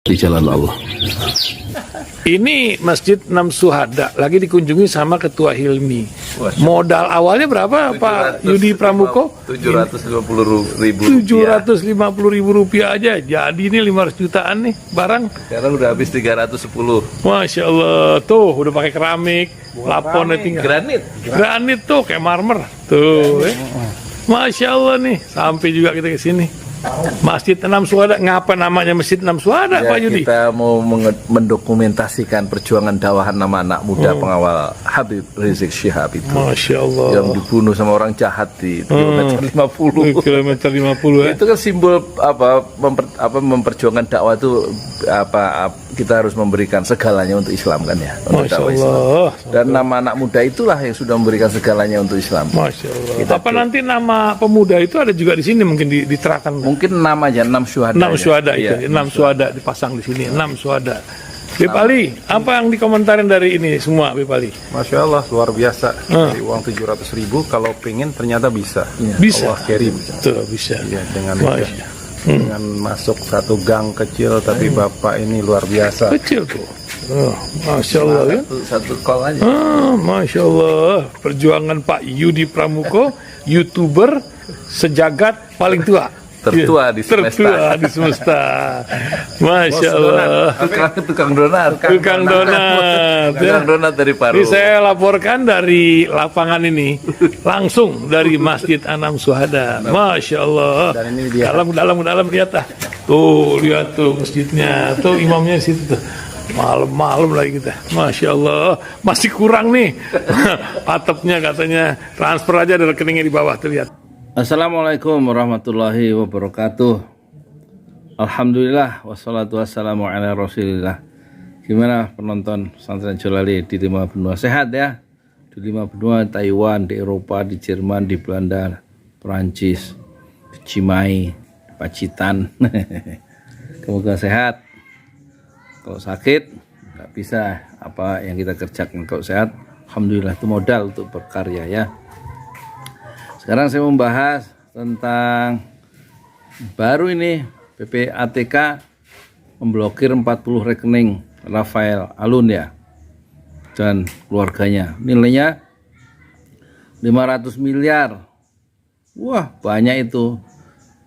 di jalan Allah. Ini Masjid Enam Syuhada lagi dikunjungi sama Ketua Hilmi. Modal awalnya berapa Pak Yudi Pramuko? 750.000 Rp750.000 aja. Jadi ini 500 jutaan nih barang. Sekarang udah habis 310. Masya Allah, tuh udah pakai keramik, laponnya tinggal. Granit tuh kayak marmer. Tuh, Masya Allah nih, sampai juga kita ke sini. Masjid Enam Syuhada, ngapa namanya Masjid Enam Syuhada, Ya, Pak Yudi? kita mau mendokumentasikan perjuangan dakwah nama anak muda pengawal Habib Rizik Syihab itu. Masya Allah. Yang dibunuh sama orang jahat di kilometer 50. Kilometer 50 ya. Itu kan simbol memperjuangkan dakwah itu kita harus memberikan segalanya untuk Islam kan ya. Untuk Masya dakwah Allah. Islam. Dan nama anak muda itulah yang sudah memberikan segalanya untuk Islam. Masya Allah. Apa nanti nama pemuda itu ada juga di sini mungkin diterangkan? Mungkin nama aja 6 syuhada. 6 syuhada itu, Iya, 6 syuhada dipasang di sini, 6 syuhada. Bipali, apa yang dikomentarin dari ini semua, Bipali? Masya Allah, luar biasa. Dari uang 700.000, kalau pengen ternyata bisa. Bisa. Allah kirim. Tuh, bisa. Ya, dengan Masya. dengan masuk satu gang kecil, tapi Bapak ini luar biasa. Kecil tuh. Oh, Masya Allah ya. Satu call aja. Masya Allah. Perjuangan Pak Yudi Pramuko, YouTuber sejagat paling tua. Tertua di semesta. Tertua di semesta. Masya Allah. Tukang donat. Tukang donat. Tukang donat dari Paru. Ini saya laporkan dari lapangan ini, langsung dari Masjid Enam Syuhada. Masya Allah. Dan ini dia. Dalam lihat ah. Tuh, lihat tuh masjidnya. Tuh imamnya di situ tuh. Malam-malam lagi kita. Masya Allah. Masih kurang nih. Atapnya katanya. Transfer aja dari rekeningnya di bawah tuh lihat. Assalamualaikum warahmatullahi wabarakatuh. Alhamdulillah wassalatu wassalamu ala rasulillah. Gimana penonton pesantren Jolali di 5 benua? Sehat ya? Di 5 benua, Taiwan, di Eropa, di Jerman, di Belanda, Perancis, di Cimahi, di Pacitan. Semoga sehat. Kalau sakit nggak bisa apa yang kita kerjakan. Kalau sehat, alhamdulillah, itu modal untuk berkarya ya. Sekarang saya membahas tentang baru ini PPATK memblokir 40 rekening Rafael Alun ya dan keluarganya. Nilainya 500 miliar. Wah, banyak itu.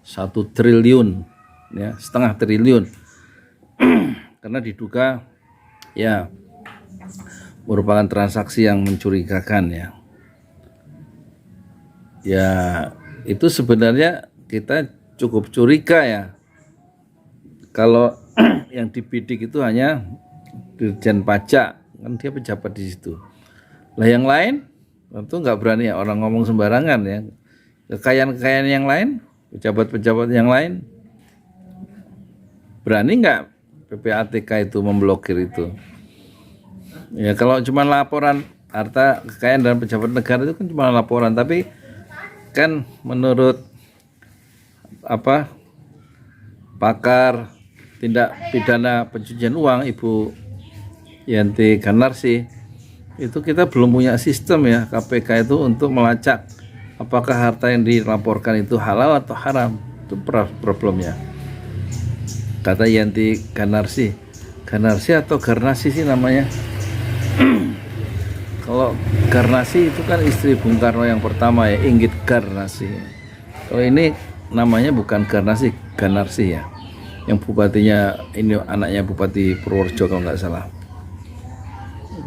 1 triliun ya, setengah triliun. Karena diduga ya merupakan transaksi yang mencurigakan ya. Ya, itu sebenarnya kita cukup curiga ya. Kalau yang dibidik itu hanya Dirjen Pajak, kan dia pejabat di situ. Lah yang lain tentu nggak berani ya, orang ngomong sembarangan ya. Kekayaan-kekayaan yang lain, pejabat-pejabat yang lain, berani nggak PPATK itu memblokir itu? Ya kalau cuma laporan harta kekayaan dan pejabat negara itu kan cuma laporan, tapi kan menurut pakar tindak pidana pencucian uang Ibu Yanti Ganarsi, itu kita belum punya sistem ya KPK itu untuk melacak apakah harta yang dilaporkan itu halal atau haram. Itu problemnya, kata Yanti Ganarsi. Ganarsi atau Garnasi sih namanya. Kalau Garnasi itu kan istri Bung Karno yang pertama ya, Inggit Garnasi. Kalau ini namanya bukan Garnasi, Ganarsi ya. Yang bupatinya ini anaknya Bupati Purworejo kalau nggak salah.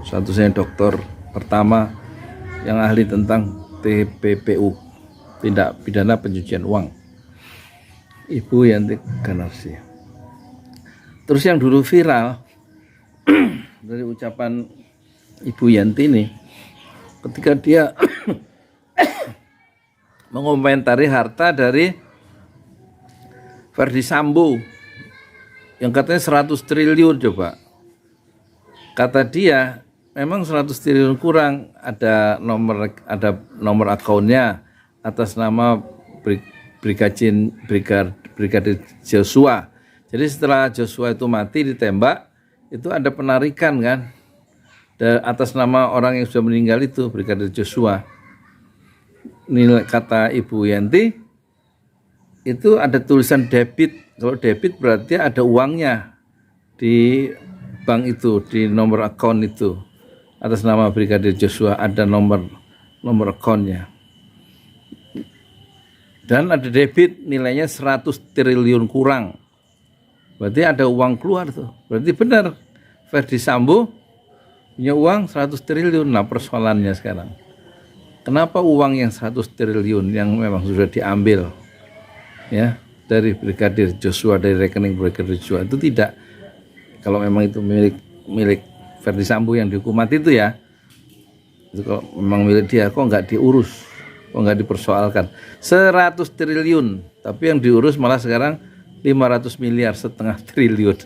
Satu-satunya dokter pertama yang ahli tentang TPPU, tindak pidana pencucian uang. Ibu Yanti Ganarsi. Terus yang dulu viral dari ucapan Ibu Yanti ini, ketika dia mengomentari harta dari Ferdi Sambo yang katanya 100 triliun coba. Kata dia, memang 100 triliun kurang, ada nomor akunnya atas nama Brigadir Joshua. Jadi setelah Joshua itu mati ditembak, itu ada penarikan kan? Dan atas nama orang yang sudah meninggal itu, Brigadir Joshua. Nilai kata Ibu Yanti itu ada tulisan debit. Kalau debit berarti ada uangnya. di bank itu, di nomor akun itu atas nama Brigadir Joshua ada nomor akunnya. Dan ada debit nilainya 100 triliun kurang. Berarti ada uang keluar tuh. Berarti benar Ferdi Sambo punya uang 100 triliun. Nah, persoalannya sekarang, kenapa uang yang 100 triliun yang memang sudah diambil ya dari Brigadir Joshua, dari rekening Brigadir Joshua itu tidak, kalau memang itu milik Ferdi Sambo yang dihukum mati itu ya, itu kalau memang milik dia, kok nggak diurus, kok nggak dipersoalkan 100 triliun, tapi yang diurus malah sekarang 500 miliar, setengah triliun.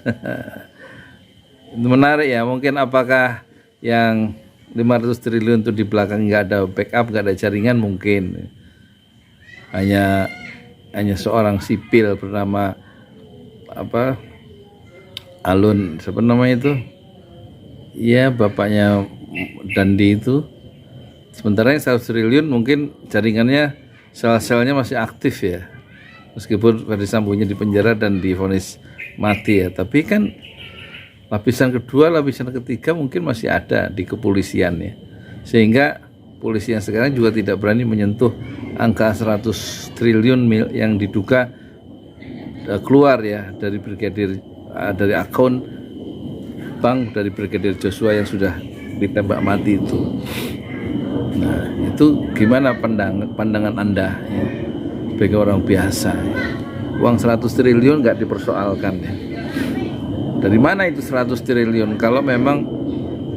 Itu menarik ya. Mungkin apakah yang 500 triliun itu di belakang nggak ada backup, nggak ada jaringan, mungkin hanya seorang sipil bernama Alun, siapa namanya itu ya, bapaknya Dandi itu. Sementara yang 100 triliun mungkin jaringannya, sel-selnya masih aktif ya, meskipun Ferdi Sambo-nya di penjara dan divonis mati ya, tapi kan lapisan kedua, lapisan ketiga mungkin masih ada di kepolisian ya, sehingga polisi yang sekarang juga tidak berani menyentuh angka 100 triliun yang diduga keluar ya dari dari akun bank dari Brigadir Joshua yang sudah ditembak mati itu. Nah, itu gimana pandangan Anda ya, sebagai orang biasa ya. Uang 100 triliun nggak dipersoalkan ya. Dari mana itu 100 triliun? Kalau memang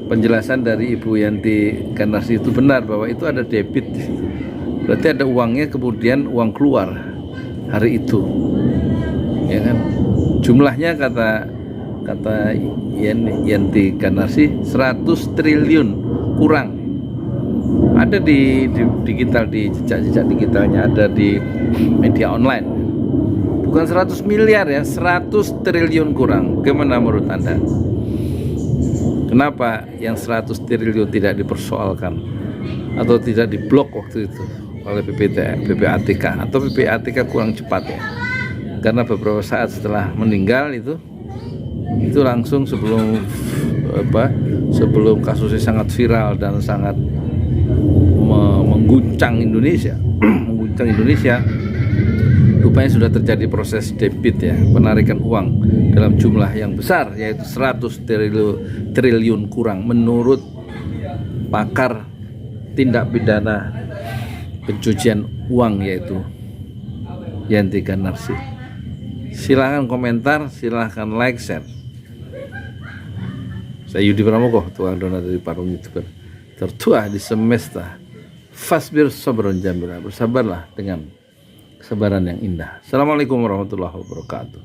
penjelasan dari Ibu Yanti Ganarsi itu benar bahwa itu ada debit di situ, berarti ada uangnya, kemudian uang keluar hari itu, ya kan? Jumlahnya kata Yanti Ganarsi 100 triliun kurang. Ada di digital, di jejak digitalnya, ada di media online. Bukan 100 miliar ya, 100 triliun kurang. Bagaimana menurut Anda? Kenapa yang 100 triliun tidak dipersoalkan atau tidak diblok waktu itu oleh PPATK, atau PPATK kurang cepat ya? Karena beberapa saat setelah meninggal itu langsung sebelum kasusnya sangat viral dan sangat mengguncang Indonesia, rupanya sudah terjadi proses debit ya, penarikan uang dalam jumlah yang besar, yaitu 100 triliun kurang menurut pakar tindak pidana pencucian uang yaitu Yanti Ganarsi. Silahkan komentar, silahkan like, share. Saya Yudi Pramuko, tukang donat dari Parung YouTuber tertua di semesta. Fasbir sabron jamila, bersabarlah dengan kesabaran yang indah. Assalamualaikum warahmatullahi wabarakatuh.